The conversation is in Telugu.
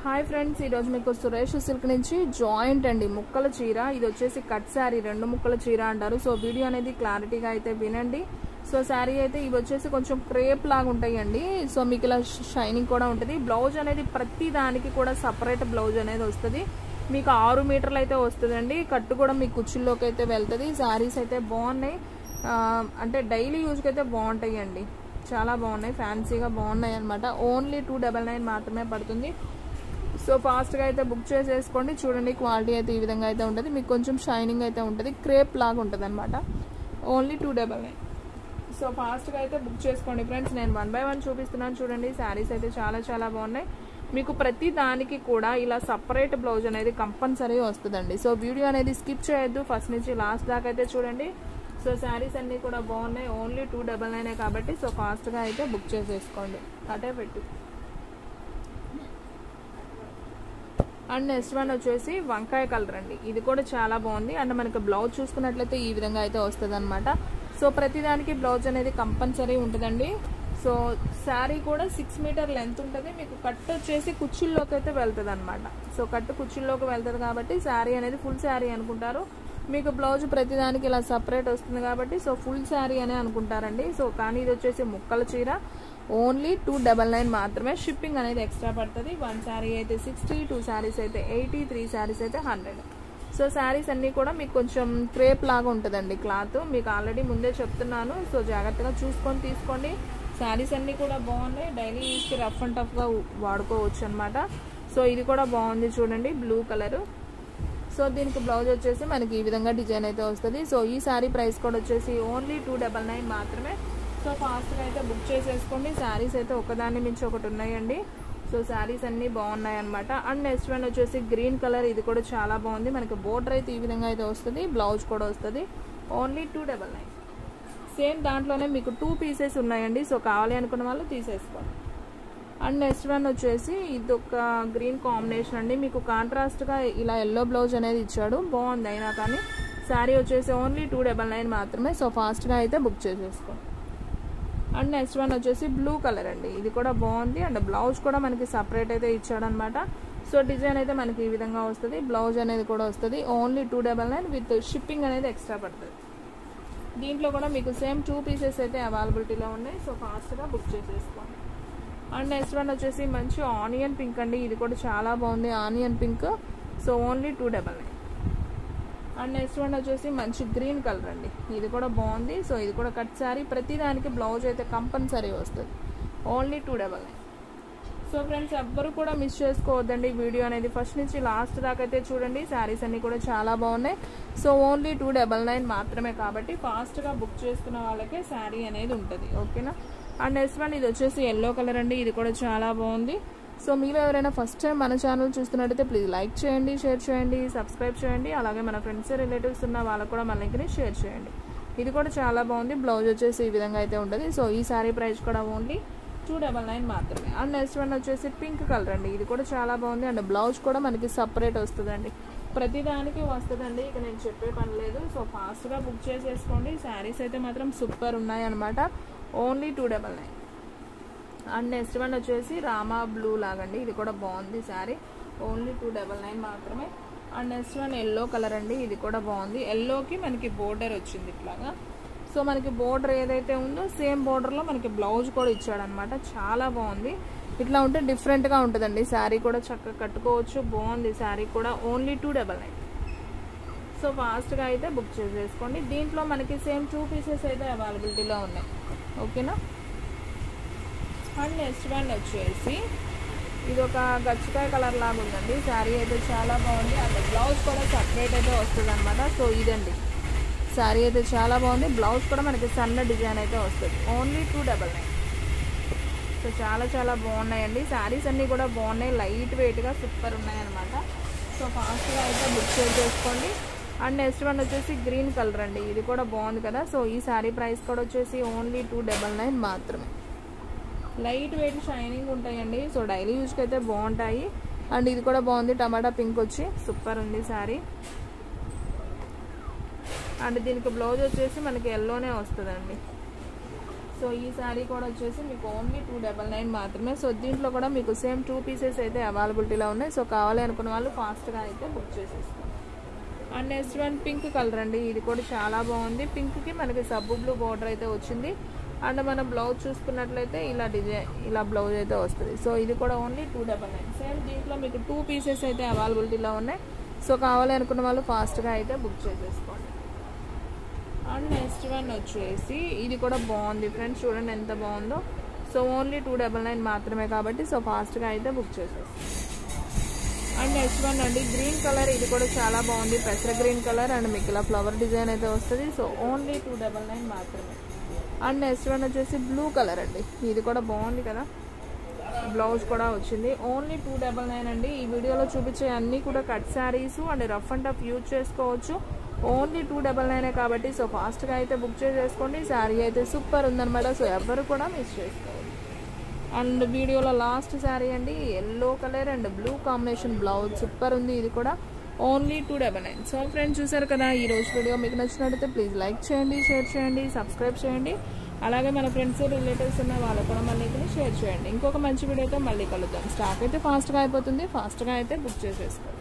హాయ్ ఫ్రెండ్స్, ఈరోజు మీకు సురేష్ సిల్క్ నుంచి జాయింట్ అండి ముక్కల చీర. ఇది వచ్చేసి కట్ శారీ, 2 ముక్కల చీర అంటారు. సో వీడియో అనేది క్లారిటీగా అయితే వినండి. సో శారీ అయితే ఇవి వచ్చేసి కొంచెం క్రేప్ లాగా ఉంటాయండి. సో మీకు ఇలా షైనింగ్ కూడా ఉంటుంది. బ్లౌజ్ అనేది ప్రతి దానికి కూడా సపరేట్ బ్లౌజ్ అనేది వస్తుంది. మీకు 6 మీటర్లు అయితే వస్తుందండి. కట్టు కూడా మీ కుర్చీల్లోకి అయితే వెళ్తుంది. శారీస్ అయితే బాగున్నాయి, అంటే డైలీ యూజ్కి అయితే బాగుంటాయండి. చాలా బాగున్నాయి, ఫ్యాన్సీగా బాగున్నాయి అనమాట. ఓన్లీ 299 మాత్రమే పడుతుంది. సో ఫాస్ట్గా అయితే బుక్ చేసేసుకోండి. చూడండి, క్వాలిటీ అయితే ఈ విధంగా అయితే ఉంటుంది. మీకు కొంచెం షైనింగ్ అయితే ఉంటుంది, క్రేప్ లాగా ఉంటుంది అనమాట. ఓన్లీ 299. సో ఫాస్ట్గా అయితే బుక్ చేసుకోండి ఫ్రెండ్స్. నేను 1 by 1 చూపిస్తున్నాను. చూడండి, శారీస్ అయితే చాలా చాలా బాగున్నాయి. మీకు ప్రతి దానికి కూడా ఇలా సపరేట్ బ్లౌజ్ అనేది కంపల్సరీ వస్తుందండి. సో వీడియో అనేది స్కిప్ చేయొద్దు, ఫస్ట్ నుంచి లాస్ట్ దాకా అయితే చూడండి. సో శారీస్ అన్నీ కూడా బాగున్నాయి. ఓన్లీ 299 కాబట్టి సో ఫాస్ట్గా అయితే బుక్ చేసేసుకోండి. అటే పెట్టు. అండ్ నెక్స్ట్ వన్ వచ్చేసి వంకాయ కలర్ అండి. ఇది కూడా చాలా బాగుంది. అండ్ మనకి బ్లౌజ్ చూసుకున్నట్లయితే ఈ విధంగా అయితే వస్తుంది అనమాట. సో ప్రతిదానికి బ్లౌజ్ అనేది కంపల్సరీ ఉంటుందండి. సో శారీ కూడా 6 మీటర్ లెంత్ ఉంటుంది. మీకు కట్ వచ్చేసి కుర్చీల్లోకి అయితే వెళ్తుంది అనమాట. సో కట్టు కుర్చీల్లోకి వెళ్తుంది కాబట్టి శారీ అనేది ఫుల్ శారీ అనుకుంటారు. మీకు బ్లౌజ్ ప్రతిదానికి ఇలా సపరేట్ వస్తుంది కాబట్టి సో ఫుల్ శారీ అనే అనుకుంటారండి. సో కానీ ఇది వచ్చేసి ముక్కల చీర. ఓన్లీ 299 మాత్రమే. షిప్పింగ్ అనేది ఎక్స్ట్రా పడుతుంది. 1 శారీ అయితే 60, 2 శారీస్ అయితే 80, 3 శారీస్ అయితే 100. సో శారీస్ అన్నీ కూడా మీకు కొంచెం క్రేప్ లాగా ఉంటుందండి క్లాత్. మీకు ఆల్రెడీ ముందే చెప్తున్నాను. సో జాగ్రత్తగా చూసుకొని తీసుకోండి. శారీస్ అన్నీ కూడా బాగున్నాయి. డైలీ యూస్కి రఫ్ అండ్ టఫ్గా వాడుకోవచ్చు అనమాట. సో ఇది కూడా బాగుంది చూడండి, బ్లూ కలరు. సో దీనికి బ్లౌజ్ వచ్చేసి మనకి ఈ విధంగా డిజైన్ అయితే వస్తుంది. సో ఈ శారీ ప్రైస్ కూడా వచ్చేసి ఓన్లీ 299 మాత్రమే. సో ఫాస్ట్గా అయితే బుక్ చేసేసుకోండి. శారీస్ అయితే ఒకదాని మించి ఒకటి ఉన్నాయండి. సో శారీస్ అన్నీ బాగున్నాయి అనమాట. అండ్ నెక్స్ట్ వన్ వచ్చేసి గ్రీన్ కలర్. ఇది కూడా చాలా బాగుంది. మనకి బోర్డర్ అయితే ఈ విధంగా అయితే వస్తుంది, బ్లౌజ్ కూడా వస్తుంది. ఓన్లీ 299. సేమ్ దాంట్లోనే మీకు 2 పీసెస్ ఉన్నాయండి. సో కావాలి అనుకున్న వాళ్ళు తీసేసుకోండి. అండ్ నెక్స్ట్ వన్ వచ్చేసి ఇది ఒక గ్రీన్ కాంబినేషన్ అండి. మీకు కాంట్రాస్ట్గా ఇలా ఎల్లో బ్లౌజ్ అనేది ఇచ్చాడు, బాగుంది. అయినా కానీ శారీ వచ్చేసి ఓన్లీ 299 మాత్రమే. సో ఫాస్ట్గా అయితే బుక్ చేసేసుకోండి. అండ్ నెక్స్ట్ వన్ వచ్చేసి బ్లూ కలర్ అండి. ఇది కూడా బాగుంది. అండ్ బ్లౌజ్ కూడా మనకి సపరేట్ అయితే ఇచ్చాడనమాట. సో డిజైన్ అయితే మనకి ఈ విధంగా వస్తుంది. బ్లౌజ్ అనేది కూడా వస్తుంది. ఓన్లీ 299 విత్ షిప్పింగ్ అనేది ఎక్స్ట్రా పడుతుంది. దీంట్లో కూడా మీకు సేమ్ 2 పీసెస్ అయితే అవైలబిలిటీలో ఉన్నాయి. సో ఫాస్ట్గా బుక్ చేసేసుకోండి. అండ్ నెక్స్ట్ వన్ వచ్చేసి మంచి ఆనియన్ పింక్ అండి. ఇది కూడా చాలా బాగుంది, onion pink. So only 299. And next one వచ్చేసి మంచి గ్రీన్ కలర్ అండి. ఇది కూడా బాగుంది. సో ఇది కూడా కట్ శారీ. ప్రతిదానికి బ్లౌజ్ అయితే కంపల్సరీ వస్తుంది. ఓన్లీ 299. సో ఫ్రెండ్స్, ఎవ్వరు కూడా మిస్ చేసుకోవద్దండి. వీడియో అనేది ఫస్ట్ నుంచి లాస్ట్ దాకా అయితే చూడండి. శారీస్ అన్నీ కూడా చాలా బాగున్నాయి. సో ఓన్లీ 299 మాత్రమే కాబట్టి ఫాస్ట్గా బుక్ చేసుకున్న వాళ్ళకే శారీ అనేది ఉంటుంది. ఓకేనా. అండ్ నెక్స్ట్ వన్ ఇది వచ్చేసి ఎల్లో కలర్ అండి. ఇది కూడా చాలా బాగుంది. సో మీరు ఎవరైనా ఫస్ట్ టైం మన ఛానల్ చూస్తున్నట్టయితే ప్లీజ్ లైక్ చేయండి, షేర్ చేయండి, సబ్స్క్రైబ్ చేయండి. అలాగే మన ఫ్రెండ్స్, రిలేటివ్స్ ఉన్న వాళ్ళకు కూడా మన లింక్ని షేర్ చేయండి. ఇది కూడా చాలా బాగుంది. బ్లౌజ్ వచ్చేసి ఈ విధంగా అయితే ఉంటుంది. సో ఈ శారీ ప్రైస్ కూడా ఓన్లీ 299 మాత్రమే. అండ్ నెక్స్ట్ వన్ వచ్చేసి పింక్ కలర్ అండి. ఇది కూడా చాలా బాగుంది. అండ్ బ్లౌజ్ కూడా మనకి సపరేట్ వస్తుందండి. ప్రతిదానికి వస్తుందండి, ఇక నేను చెప్పే పని లేదు. సో ఫాస్ట్గా బుక్ చేసేసుకోండి. శారీస్ అయితే మాత్రం సూపర్ ఉన్నాయి అనమాట. ఓన్లీ 299. అండ్ నెక్స్ట్ వన్ వచ్చేసి రామా బ్లూ లాగండి. ఇది కూడా బాగుంది శారీ. ఓన్లీ 299 మాత్రమే. And next one yellow colour అండి. ఇది కూడా బాగుంది. ఎల్లోకి మనకి బోర్డర్ వచ్చింది ఇట్లాగా. సో మనకి బోర్డర్ ఏదైతే ఉందో సేమ్ బోర్డర్లో మనకి బ్లౌజ్ కూడా ఇచ్చాడనమాట. చాలా బాగుంది. ఇట్లా ఉంటే డిఫరెంట్గా ఉంటుందండి. శారీ కూడా చక్కగా కట్టుకోవచ్చు. బాగుంది శారీ కూడా. ఓన్లీ 299. సో ఫాస్ట్గా అయితే బుక్ చేసేసుకోండి. దీంట్లో మనకి సేమ్ 2 పీసెస్ అయితే అవైలబిలిటీలో ఉన్నాయి. ఓకేనా. అండ్ నెక్స్ట్ వన్ వచ్చేసి ఇది ఒక గచ్చికాయ కలర్ లాగా ఉందండి. శారీ అయితే చాలా బాగుంది. అండ్ బ్లౌజ్ కూడా సపరేట్ అయితే వస్తుంది అనమాట. సో ఇదండి శారీ అయితే చాలా బాగుంది. బ్లౌజ్ కూడా మనకి సన్న డిజైన్ అయితే వస్తుంది. ఓన్లీ 299. సో చాలా చాలా బాగున్నాయండి. శారీస్ అన్నీ కూడా బాగున్నాయి, లైట్ వెయిట్గా సూపర్ ఉన్నాయన్నమాట. సో ఫాస్ట్గా అయితే బుక్ చేసేసుకోండి. అండ్ నెక్స్ట్ వన్ వచ్చేసి గ్రీన్ కలర్ అండి. ఇది కూడా బాగుంది కదా. సో ఈ శారీ ప్రైస్ కూడా వచ్చేసి ఓన్లీ 299 మాత్రమే. లైట్ వెయిట్ షైనింగ్ ఉంటాయండి. సో డైలీ యూజ్కి అయితే బాగుంటాయి. అండ్ ఇది కూడా బాగుంది, టమాటా పింక్ వచ్చి సూపర్ ఉంది శారీ. అండ్ దీనికి బ్లౌజ్ వచ్చేసి మనకి ఎల్లోనే వస్తుందండి. సో ఈ శారీ కూడా వచ్చేసి మీకు ఓన్లీ 299 మాత్రమే. సో దీంట్లో కూడా మీకు సేమ్ 2 పీసెస్ అయితే అవైలబిలిటీలో ఉన్నాయి. సో కావాలి అనుకున్న వాళ్ళు ఫాస్ట్గా అయితే బుక్ చేసేసుకోండి. And next one pink colour అండి. ఇది కూడా చాలా బాగుంది. పింక్కి మనకి సబ్బు బ్లూ బార్డర్ అయితే వచ్చింది. అండ్ మనం బ్లౌజ్ చూసుకున్నట్లయితే ఇలా డిజైన్ ఇలా బ్లౌజ్ అయితే వస్తుంది. సో ఇది కూడా ఓన్లీ 299. సేమ్ దీంట్లో మీకు 2 పీసెస్ అయితే అవైలబిలిటీలో ఉన్నాయి. సో కావాలి అనుకున్న వాళ్ళు ఫాస్ట్గా అయితే బుక్ చేసేసుకోండి. అండ్ నెక్స్ట్ వన్ వచ్చేసి ఇది కూడా బాగుంది ఫ్రెండ్స్, చూడండి ఎంత బాగుందో. సో ఓన్లీ 299 మాత్రమే కాబట్టి సో ఫాస్ట్గా అయితే బుక్ చేసేసుకోండి. అండ్ నెక్స్ట్ వన్ అండి గ్రీన్ కలర్. ఇది కూడా చాలా బాగుంది, పెసర గ్రీన్ కలర్. అండ్ మీకు ఇలా ఫ్లవర్ డిజైన్ అయితే వస్తుంది. సో ఓన్లీ 299 మాత్రమే. అండ్ నెక్స్ట్ వన్ వచ్చేసి బ్లూ కలర్ అండి. ఇది కూడా బాగుంది కదా, బ్లౌజ్ కూడా వచ్చింది. ఓన్లీ 299 అండి. ఈ వీడియోలో చూపించే అన్నీ కూడా cut saris and rough and tough use చేసుకోవచ్చు. ఓన్లీ 299 కాబట్టి సో ఫాస్ట్గా అయితే బుక్ చేసేసుకోండి. శారీ అయితే సూపర్ ఉందన్నమాట. సో ఎవరు కూడా మిస్ చేసుకోవాలి. అండ్ వీడియోలో లాస్ట్ శారీ అండి, yellow colour and blue combination blouse super ఉంది. ఇది కూడా ఓన్లీ 299. సో ఫ్రెండ్స్ చూసారు కదా, ఈ రోజు వీడియో మీకు నచ్చినట్లయితే ప్లీజ్ లైక్ చేయండి, షేర్ చేయండి, సబ్స్క్రైబ్ చేయండి. అలాగే మన ఫ్రెండ్స్ రిలేటివ్స్ ఉన్న వాళ్ళకు కూడా మళ్ళీ షేర్ చేయండి. ఇంకొక మంచి వీడియోతో మళ్ళీ కలుద్దాం. స్టాక్ అయితే ఫాస్ట్గా అయిపోతుంది, ఫాస్ట్గా అయితే బుక్ చేసేసుకోండి.